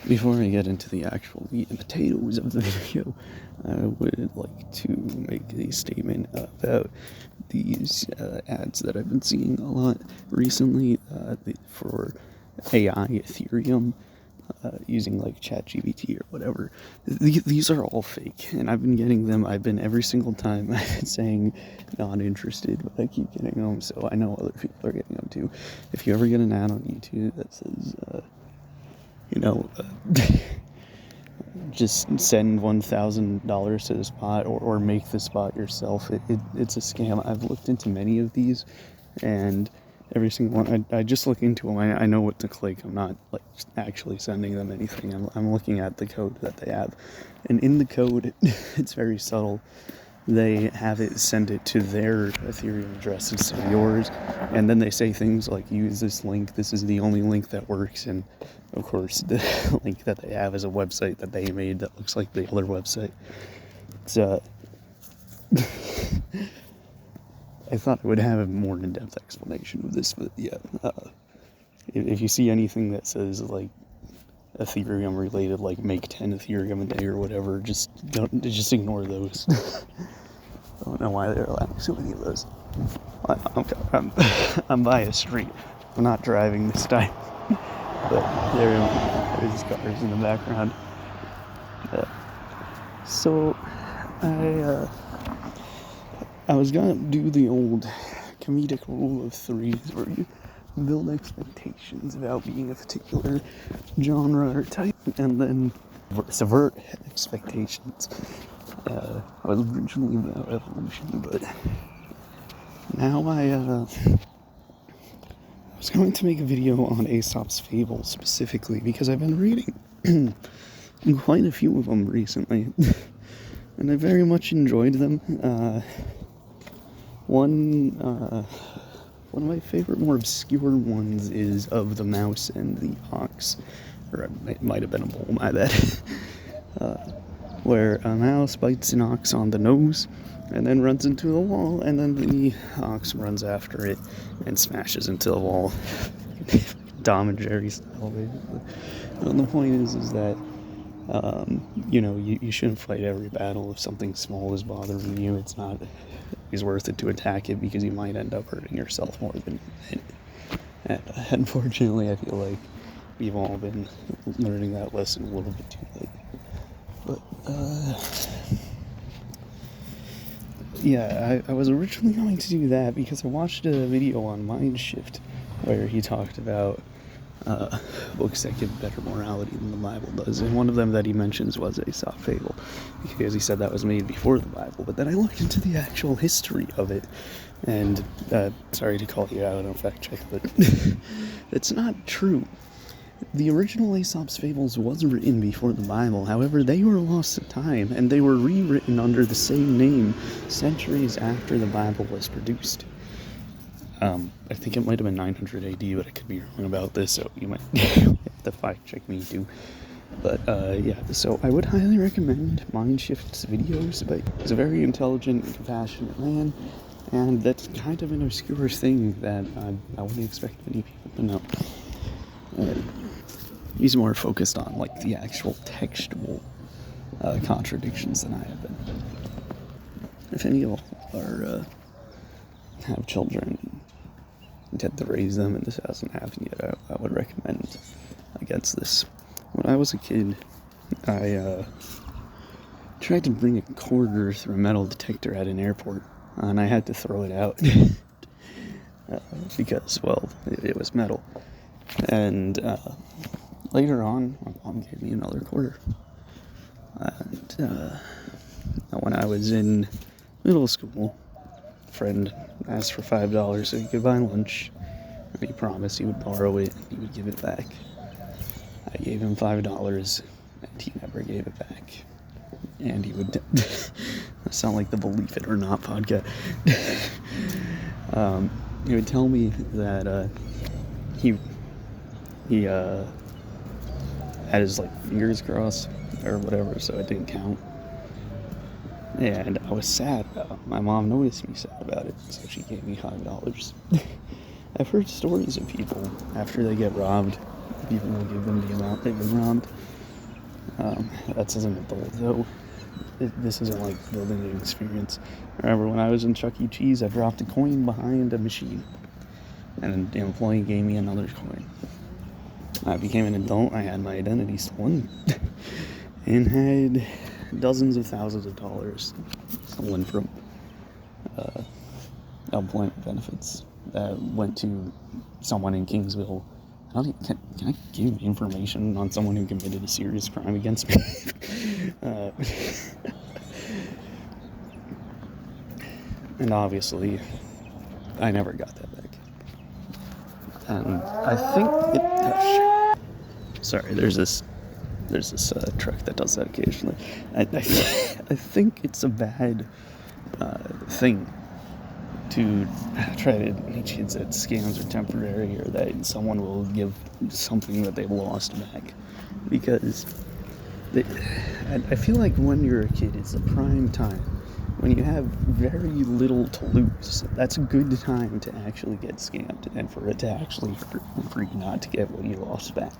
Before I get into the actual meat and potatoes of the video, I would like to make a statement about these ads that I've been seeing a lot recently for AI Ethereum using like ChatGPT or whatever. These are all fake, and I've been getting them. I've been every single time I've been saying not interested, but I keep getting them, so I know other people are getting them too. If you ever get an ad on YouTube that says, just send $1,000 to the spot or make the spot yourself. It's a scam. I've looked into many of these, and every single one, I just look into them. I know what to click. I'm not like actually sending them anything. I'm looking at the code that they have, and in the code, it's very subtle. They have it send it to their Ethereum address instead of yours, and then they say things like, use this link, this is the only link that works, and of course the link that they have is a website that they made that looks like the other website. It's I thought I would have a more in-depth explanation of this, but yeah, if you see anything that says like Ethereum related, like make 10 Ethereum a day or whatever, just ignore those. I don't know why they're allowing so many of those. I'm by a street. I'm not driving this time, but there's cars in the background. So I was gonna do the old comedic rule of threes where you build expectations about being a particular genre or type, and then subvert expectations. I was originally about evolution, but now I was going to make a video on Aesop's Fables specifically because I've been reading quite a few of them recently, and I very much enjoyed them. One of my favorite, more obscure ones is Of the Mouse and the Ox, or it might have been a bull, my bad, where a mouse bites an ox on the nose and then runs into the wall, and then the ox runs after it and smashes into the wall. Tom and Jerry style, basically. And the point is that you shouldn't fight every battle. If something small is bothering you, it's not always worth it to attack it, because you might end up hurting yourself more than it. And unfortunately, I feel like we've all been learning that lesson a little bit too late. But yeah, I was originally going to do that because I watched a video on Mindshift where he talked about books that give better morality than the Bible does, and one of them that he mentions was Aesop's Fable, because he said that was made before the Bible. But then I looked into the actual history of it, and sorry to call you out on fact check, but it's not true. The original Aesop's Fables was written before the Bible. However, they were lost to time, and they were rewritten under the same name centuries after the Bible was produced. I think it might have been 900 AD, but I could be wrong about this, so you might have to fact check me too. But yeah, so I would highly recommend Mindshift's videos, but he's a very intelligent and compassionate man, and that's kind of an obscure thing that I wouldn't expect many people to know. He's more focused on like the actual textual contradictions than I have been. If any of you are have children, intend to raise them, and this hasn't happened yet, I would recommend against this. When I was a kid, I tried to bring a quarter through a metal detector at an airport, and I had to throw it out because, well, it was metal. And later on, my mom gave me another quarter. And when I was in middle school, a friend asked for $5 so he could buy lunch, and he promised he would borrow it and he would give it back. I gave him $5, and he never gave it back. And he would sound like the Believe It or Not podcast. He would tell me that he had his fingers crossed or whatever, so it didn't count. And I was sad. My mom noticed me sad about it, so she gave me $5. I've heard stories of people after they get robbed people will give them the amount they've been robbed. That's as an adult, though. This isn't like the living experience. I remember when I was in Chuck E. Cheese, I dropped a coin behind a machine, and the employee gave me another coin. I became an adult, I had my identity stolen, and had dozens of thousands of dollars stolen from employment benefits that went to someone in Kingsville. Can I give information on someone who committed a serious crime against me? And obviously, I never got that back. And I think sorry, there's this truck that does that occasionally. I think it's a bad thing to try to make kids that scams are temporary, or that someone will give something that they've lost back, because I feel like when you're a kid, it's a prime time. When you have very little to lose, that's a good time to actually get scammed, and for it to actually hurt, and for you not to get what you lost back.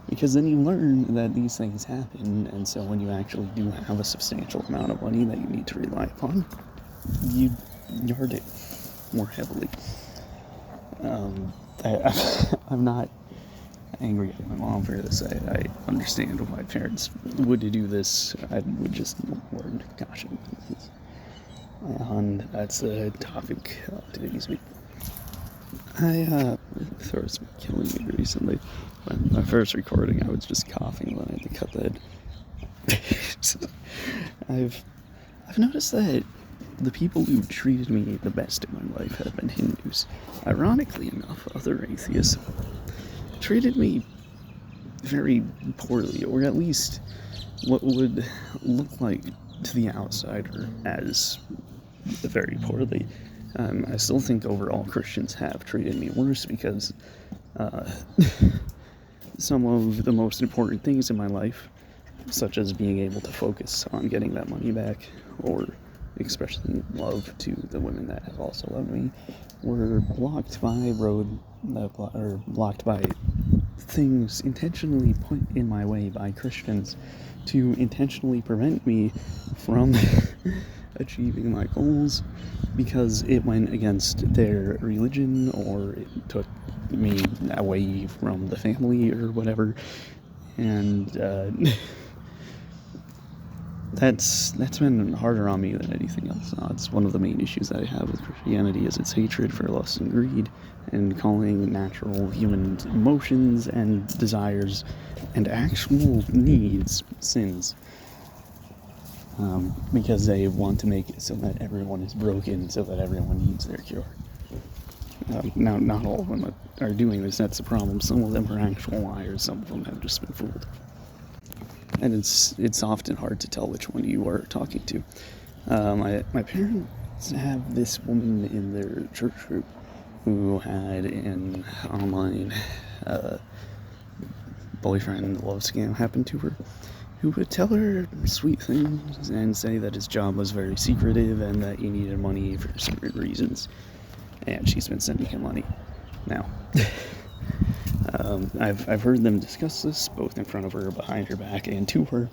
Because then you learn that these things happen, and so when you actually do have a substantial amount of money that you need to rely upon, you yard it more heavily. I'm not angry at my mom for this. I understand what my parents would do this. I would just warn caution. And that's the topic of today's week. Throat's been killing me recently. When my first recording, I was just coughing, then I had to cut that. I've noticed that the people who treated me the best in my life have been Hindus. Ironically enough, other atheists treated me very poorly, or at least what would look like to the outsider as very poorly. I still think overall Christians have treated me worse, because some of the most important things in my life, such as being able to focus on getting that money back, or expressing love to the women that have also loved me, were blocked by blocked by things intentionally put in my way by Christians to intentionally prevent me from achieving my goals, because it went against their religion, or it took me away from the family or whatever. And that's been harder on me than anything else. It's one of the main issues that I have with Christianity, is its hatred for lust and greed, and calling natural human emotions and desires and actual needs sins, because they want to make it so that everyone is broken, so that everyone needs their cure. Now, not all of them are doing this, that's the problem. Some of them are actual liars, some of them have just been fooled. And it's often hard to tell which one you are talking to. My parents have this woman in their church group who had an online boyfriend love scam happen to her, who would tell her sweet things and say that his job was very secretive and that he needed money for certain reasons. And she's been sending him money. Now, I've heard them discuss this, both in front of her, behind her back, and to her.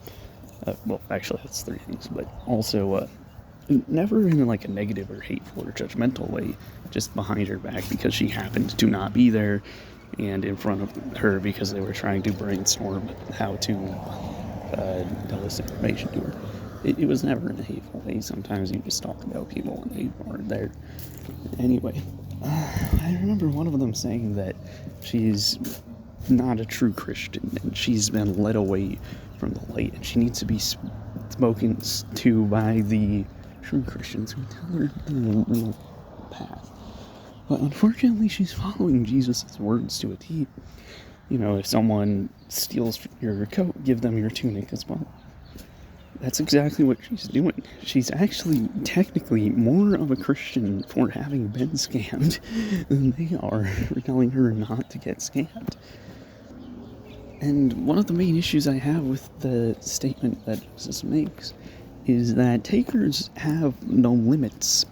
Well, actually, that's three things, but also, never in like a negative or hateful or judgmental way, just behind her back because she happened to not be there, and in front of her because they were trying to brainstorm how to tell this information to her. It was never in a hateful way. Sometimes you just talk about people when they aren't there. Anyway, I remember one of them saying that she's not a true Christian, and she's been led away from the light, and she needs to be spoken to by the true Christians who tell her the real path. But unfortunately, she's following Jesus' words to a T. You know, if someone steals your coat, give them your tunic as well. That's exactly what she's doing. She's actually technically more of a Christian for having been scammed than they are for telling her not to get scammed. And one of the main issues I have with the statement that Jesus makes is that takers have no limits,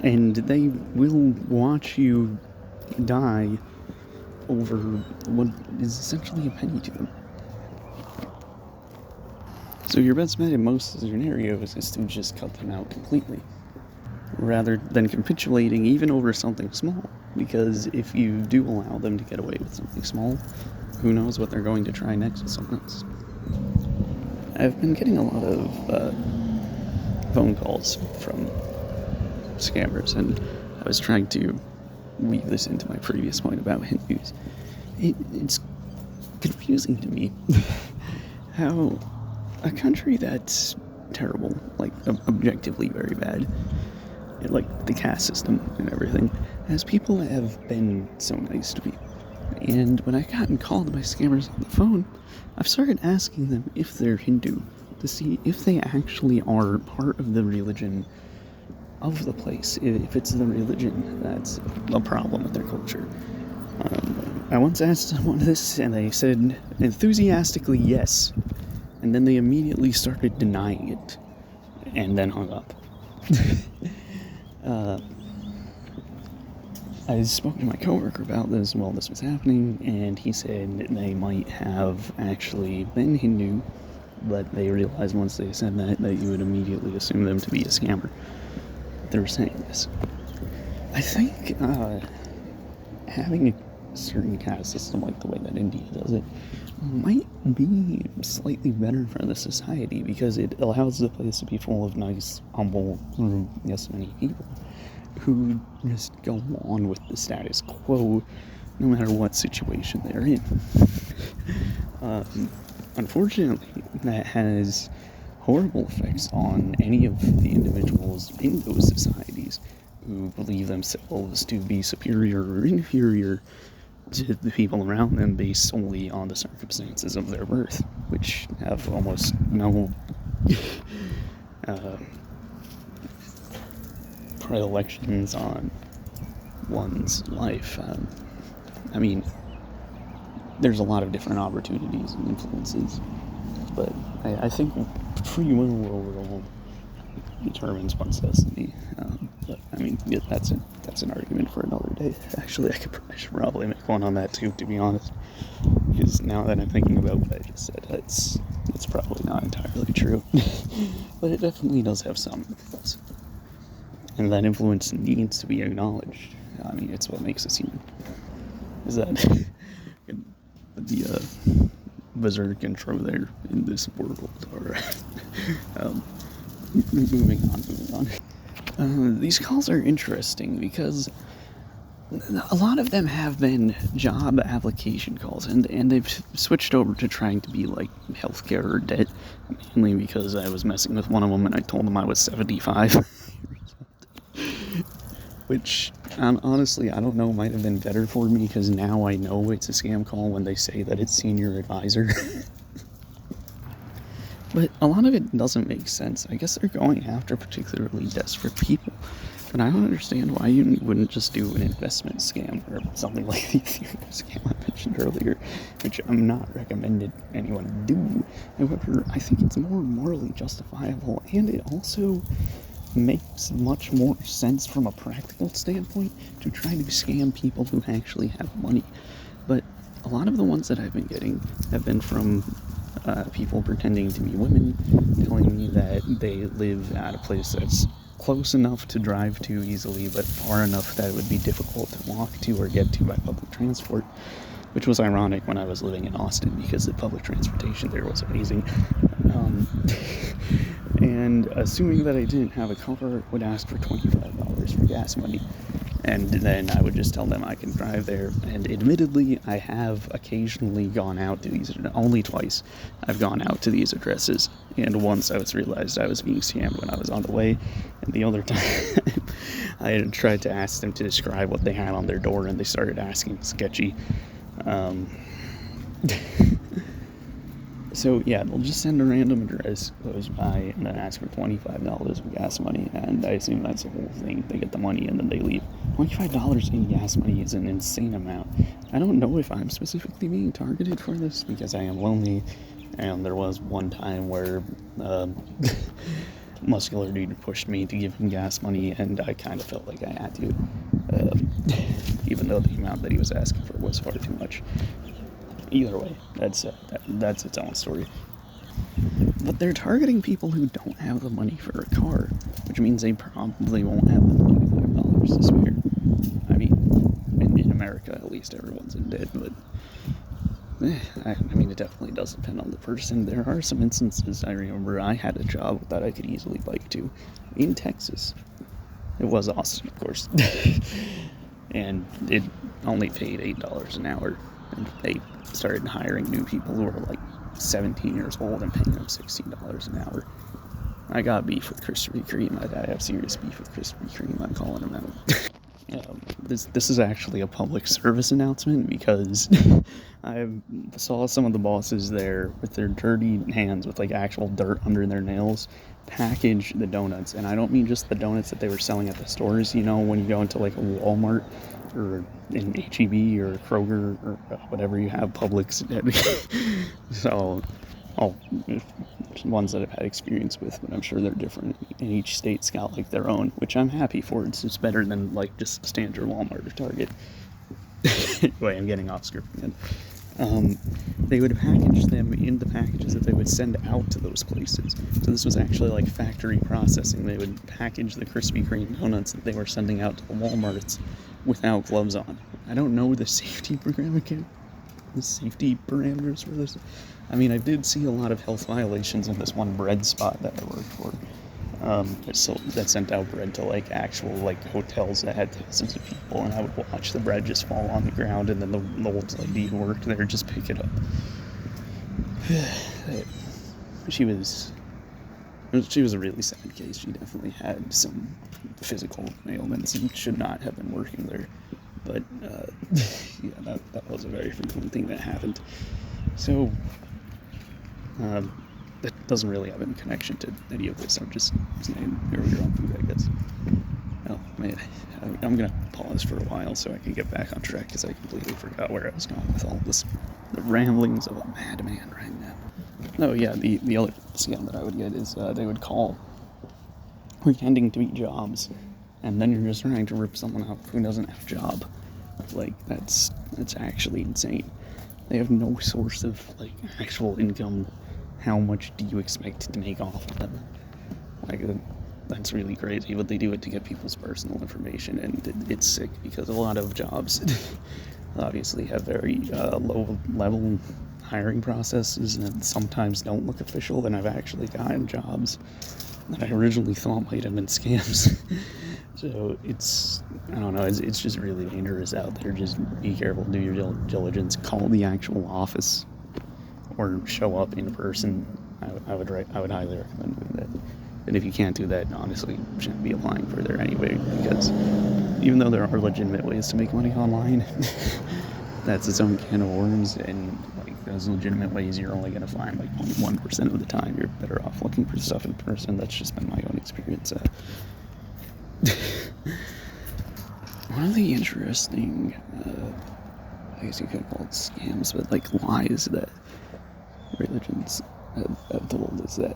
and they will watch you die over what is essentially a penny to them. So your best bet in most scenarios is to just cut them out completely, rather than capitulating even over something small, because if you do allow them to get away with something small, who knows what they're going to try next with someone else. I've been getting a lot of phone calls from scammers, and I was trying to weave this into my previous point about Hindus. It's confusing to me how a country that's terrible, like objectively very bad, like the caste system and everything, has people that have been so nice to me. And when I gotten called by scammers on the phone, I've started asking them if they're Hindu, to see if they actually are part of the religion of the place, if it's the religion that's a problem with their culture. I once asked someone this, and they said enthusiastically yes, and then they immediately started denying it, and then hung up. I spoke to my coworker about this while this was happening, and he said they might have actually been Hindu, but they realized once they said that you would immediately assume them to be a scammer. They were saying this. I think having a certain caste system like the way that India does it might be slightly better for the society, because it allows the place to be full of nice, humble, yes, many people who just go on with the status quo no matter what situation they're in. Unfortunately, that has horrible effects on any of the individuals in those societies who believe themselves to be superior or inferior to the people around them based solely on the circumstances of their birth, which have almost no predilections on one's life. I mean, there's a lot of different opportunities and influences, but I think free will overall determines one's destiny. But I mean, yeah, that's an argument for another day. Actually, I should probably make one on that too, to be honest. Because now that I'm thinking about what I just said, it's probably not entirely true. But it definitely does have some influence. And that influence needs to be acknowledged. I mean, it's what makes us human. Is that the berserk intro there in this world, or moving on. These calls are interesting because a lot of them have been job application calls, and they've switched over to trying to be like healthcare or debt, mainly because I was messing with one of them and I told them I was 75. Which, honestly, I don't know, might have been better for me, because now I know it's a scam call when they say that it's senior advisor. But a lot of it doesn't make sense. I guess they're going after particularly desperate people. But I don't understand why you wouldn't just do an investment scam or something like the Ethereum scam I mentioned earlier, which I'm not recommending anyone do. However, I think it's more morally justifiable, and it also makes much more sense from a practical standpoint to try to scam people who actually have money. But a lot of the ones that I've been getting have been from people pretending to be women, telling me that they live at a place that's close enough to drive to easily, but far enough that it would be difficult to walk to or get to by public transport, which was ironic when I was living in Austin, because the public transportation there was amazing. And assuming that I didn't have a car, would ask for $25 for gas money. And then I would just tell them I can drive there. And admittedly, I have occasionally gone out to these, only twice I've gone out to these addresses. And once I realized I was being scammed when I was on the way. And the other time, I had tried to ask them to describe what they had on their door, and they started asking sketchy. So yeah, they'll just send a random address close by and then ask for $25 of gas money, and I assume that's the whole thing. They get the money and then they leave. $25 in gas money is an insane amount. I don't know if I'm specifically being targeted for this because I am lonely, and there was one time where muscular dude pushed me to give him gas money, and I kind of felt like I had to, even even though the amount that he was asking for was far too much. Either way, that's its own story. But they're targeting people who don't have the money for a car, which means they probably won't have the $25 to spare. I mean, in America, at least, everyone's in debt, but I mean, it definitely does depend on the person. There are some instances, I remember I had a job that I could easily bike to in Texas. It was Austin, of course. And it only paid $8 an hour. And they started hiring new people who were like 17 years old and paying them $16 an hour. I got beef with Krispy Kreme. I have serious beef with Krispy Kreme. I'm calling them out. This is actually a public service announcement because I saw some of the bosses there with their dirty hands with like actual dirt under their nails package the donuts. And I don't mean just the donuts that they were selling at the stores, you know, when you go into like a Walmart or in HEB or Kroger or whatever you have, Publix. So all ones that I've had experience with, but I'm sure they're different, and each state's got like their own, which I'm happy for. It's just better than like just standard Walmart or Target. Anyway, I'm getting off script again. They would package them in the packages that they would send out to those places. So this was actually like factory processing. They would package the Krispy Kreme donuts that they were sending out to the Walmarts without gloves on. I don't know the safety parameters for this. I mean, I did see a lot of health violations in this one bread spot that I worked for. That sent out bread to like actual like hotels that had thousands of people, and I would watch the bread just fall on the ground, and then the old lady who worked there just pick it up. She was a really sad case. She definitely had some physical ailments and should not have been working there. But yeah, that was a very frequent thing that happened. So that doesn't really have any connection to any of this. I'm just saying, you're on food, I guess. Oh man, I'm gonna pause for a while so I can get back on track because I completely forgot where I was going with all this. The ramblings of a madman right now. Oh yeah, the other scam that I would get is they would call pretending to be jobs, and then you're just trying to rip someone off who doesn't have a job. Like that's actually insane. They have no source of like actual income. How much do you expect to make off of them? Like that's really crazy, but they do it to get people's personal information, and it's sick because a lot of jobs obviously have very low level hiring processes and sometimes don't look official. And I've actually gotten jobs that I originally thought might have been scams. So I don't know, it's just really dangerous out there. Just be careful, do your diligence, call the actual office or show up in person. I would highly recommend doing that. And if you can't do that, honestly, you shouldn't be applying for there anyway, because even though there are legitimate ways to make money online, that's its own can of worms, and like those legitimate ways you're only going to find like 0.1% of the time. You're better off looking for stuff in person. That's just been my own experience. One of the interesting, I guess you could call it scams, but like lies that religions have told is that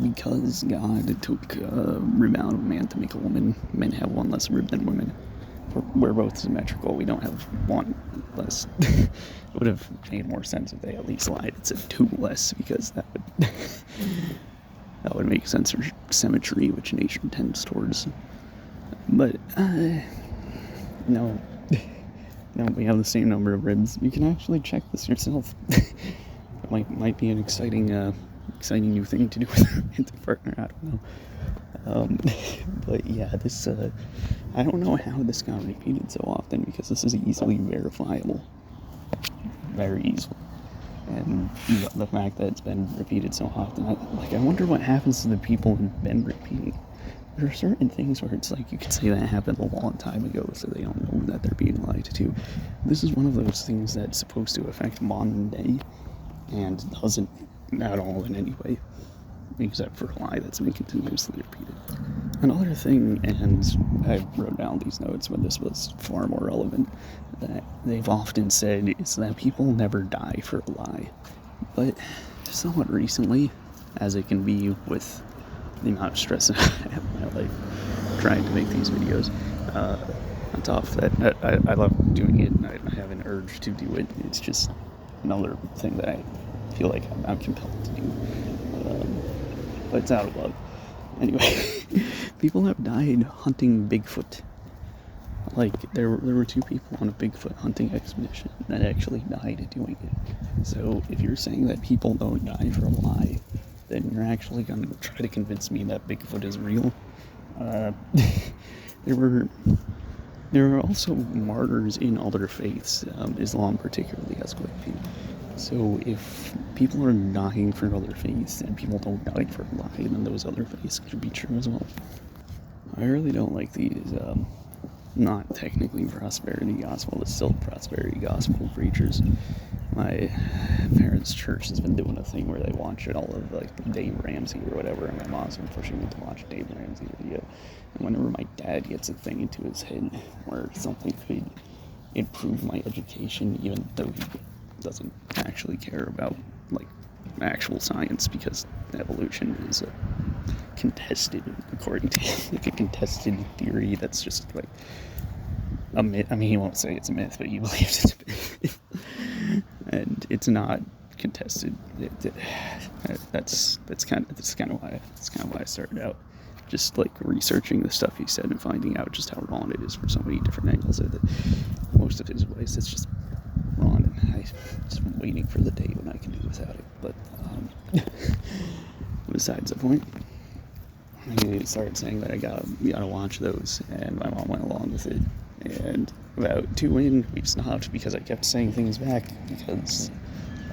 because God took a rib out of man to make a woman, men have one less rib than women. We're both symmetrical. We don't have one less. It would have made more sense if they at least lied and said two less, because that would make sense for symmetry, which nature tends towards. But no, we have the same number of ribs. You can actually check this yourself. It might be an exciting new thing to do with a romantic partner. I don't know. But yeah, this I don't know how this got repeated so often, because this is easily verifiable, very easily. And the fact that it's been repeated so often, I wonder what happens to the people who've been repeating. There are certain things where it's like you could say that happened a long time ago, so they don't know that they're being lied to. This is one of those things that's supposed to affect modern day, and doesn't at all in any way, except for a lie that's been continuously repeated. Another thing, and I wrote down these notes when this was far more relevant, that they've often said is that people never die for a lie. But somewhat recently, as it can be with the amount of stress I have in my life trying to make these videos, on top of that, I love doing it, and I have an urge to do it. It's just another thing that I feel like I'm compelled to do. But it's out of love. Anyway, people have died hunting Bigfoot. Like, there were 2 people on a Bigfoot hunting expedition that actually died doing it. So, if you're saying that people don't die for a lie, then you're actually going to try to convince me that Bigfoot is real. There were also martyrs in other faiths. Islam particularly has quite a few. So if people are dying for other faiths and people don't die for a lie, then those other faiths could be true as well. I really don't like these, not technically prosperity gospel, but still prosperity gospel preachers. My parents' church has been doing a thing where they watch all of like Dave Ramsey or whatever, and my mom's been pushing me to watch a Dave Ramsey video. And whenever my dad gets a thing into his head where something could improve my education, even though he doesn't actually care about like actual science, because evolution is contested according to like a contested theory that's just like a myth. I mean, he won't say it's a myth, but he believes it's a myth. And it's not contested. That's kind of why I started out, just like researching the stuff he said and finding out just how wrong it is for so many different angles. That most of his ways, it's just wrong, and I'm just waiting for the day when I can do without it. But besides the point, he started saying that we gotta watch those, and my mom went along with it. And about 2 in, we stopped because I kept saying things back, because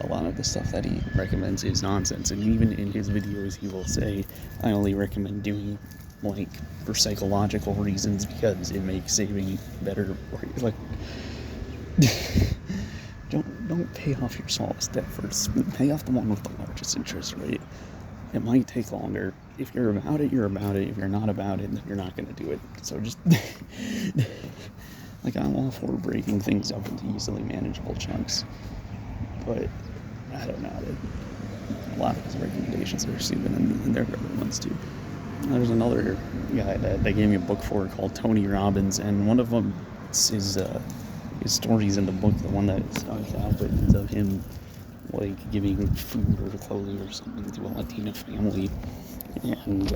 a lot of the stuff that he recommends is nonsense. And even in his videos, he will say, I only recommend doing like for psychological reasons because it makes saving better. Like, don't pay off your smallest debt first. Pay off the one with the largest interest rate. It might take longer. If you're about it, you're about it. If you're not about it, then you're not going to do it. So just, like, I'm all for breaking things up into easily manageable chunks. But, I don't know. A lot of his recommendations are stupid, and there are other ones too. There's another guy that they gave me a book for called Tony Robbins, and one of them is his stories in the book. The one that starts out with is of him like giving food or clothing or something to a Latina family, and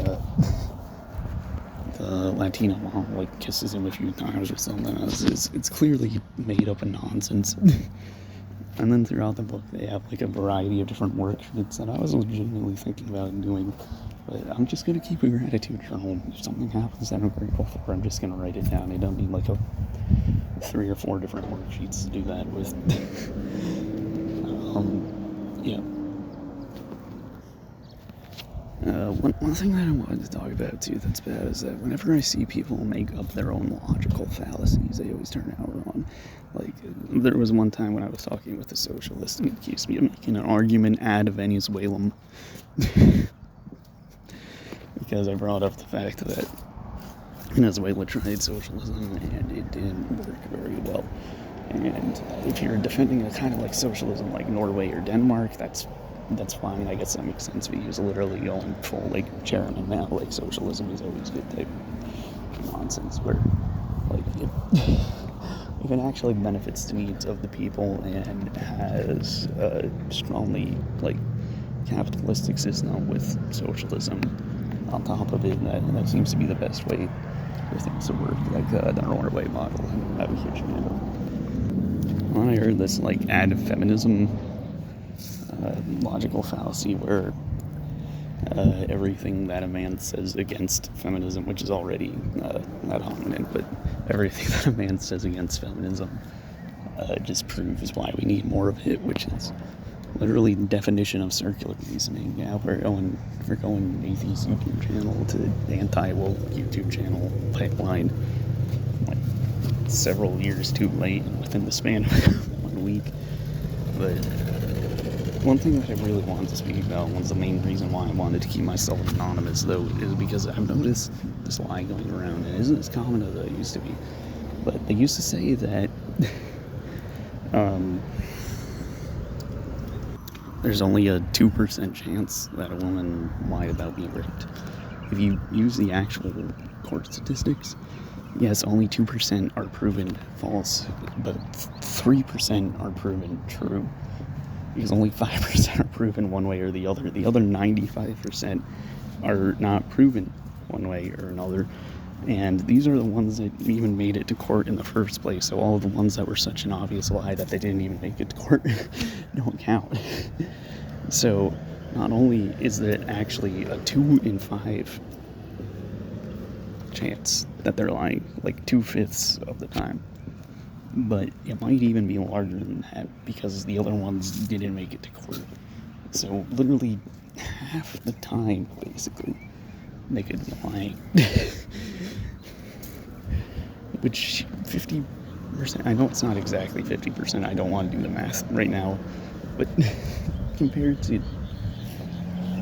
the Latina mom like kisses him a few times or something. It's clearly made up and nonsense. And then throughout the book they have like a variety of different worksheets that I was legitimately thinking about doing, but I'm just gonna keep a gratitude journal. If something happens that I'm grateful for, I'm just gonna write it down. I don't need like 3 or 4 different worksheets to do that with. Yeah. One thing that I wanted to talk about too that's bad is that whenever I see people make up their own logical fallacies, they always turn out wrong. Like, there was one time when I was talking with a socialist and he accused me of making an argument ad Venezuelan because I brought up the fact that Venezuela tried socialism and it didn't work very well. And if you're defending a kind of like socialism like Norway or Denmark, that's fine. I guess that makes sense. But he was literally going full like chairman now, like socialism is always good type nonsense where like if it actually benefits the needs of the people and has a strongly like capitalistic system with socialism on top of it, that seems to be the best way for things to work, like the Norway model. And I'm a huge fan of. I heard this like ad feminism logical fallacy where everything that a man says against feminism, which is already not hominid, but everything that a man says against feminism just proves why we need more of it, which is literally the definition of circular reasoning. Yeah, we're going atheist YouTube channel to anti-woke YouTube channel pipeline like several years too late within the span of 1 week. But one thing that I really wanted to speak about, was the main reason why I wanted to keep myself anonymous though, is because I've noticed this lie going around, and it isn't as common as it used to be. But they used to say that there's only a 2% chance that a woman lied about being raped. If you use the actual court statistics, Yes, only 2% are proven false, but 3% are proven true. Because only 5% are proven one way or the other. The other 95% are not proven one way or another. And these are the ones that even made it to court in the first place. So all of the ones that were such an obvious lie that they didn't even make it to court don't count. So not only is it actually a 2 in 5 chance that they're lying, like 2/5 of the time, but it might even be larger than that because the other ones didn't make it to court. So literally half the time, basically, they could be lying. Which 50%, I know it's not exactly 50%, I don't want to do the math right now, but compared to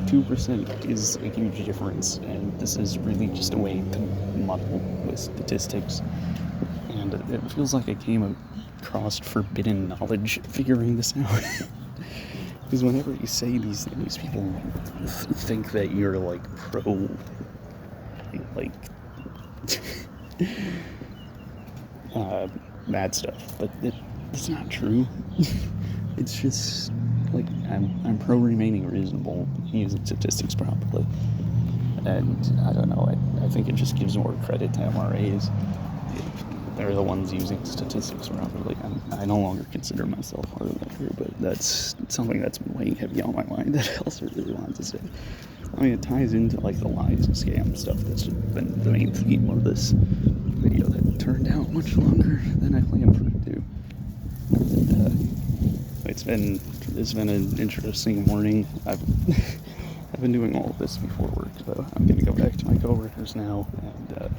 2% is a huge difference, and this is really just a way to muddle with statistics. And it feels like I came across forbidden knowledge figuring this out. Because whenever you say these things, people think that you're like pro, like, bad stuff, but it's not true. It's just like I'm pro remaining reasonable, using statistics properly, and I don't know. I think it just gives more credit to MRAs. They're the ones using statistics properly. I no longer consider myself part of that group, but that's something that's been weighing heavy on my mind that I also really wanted to say. I mean, it ties into like the lies and scam stuff that's been the main theme of this video that turned out much longer than I planned for it to. And, it's been an interesting morning. I've been doing all of this before work, so I'm gonna go back to my coworkers now, and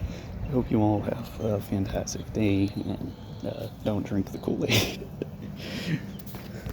I hope you all have a fantastic day, and don't drink the Kool-Aid.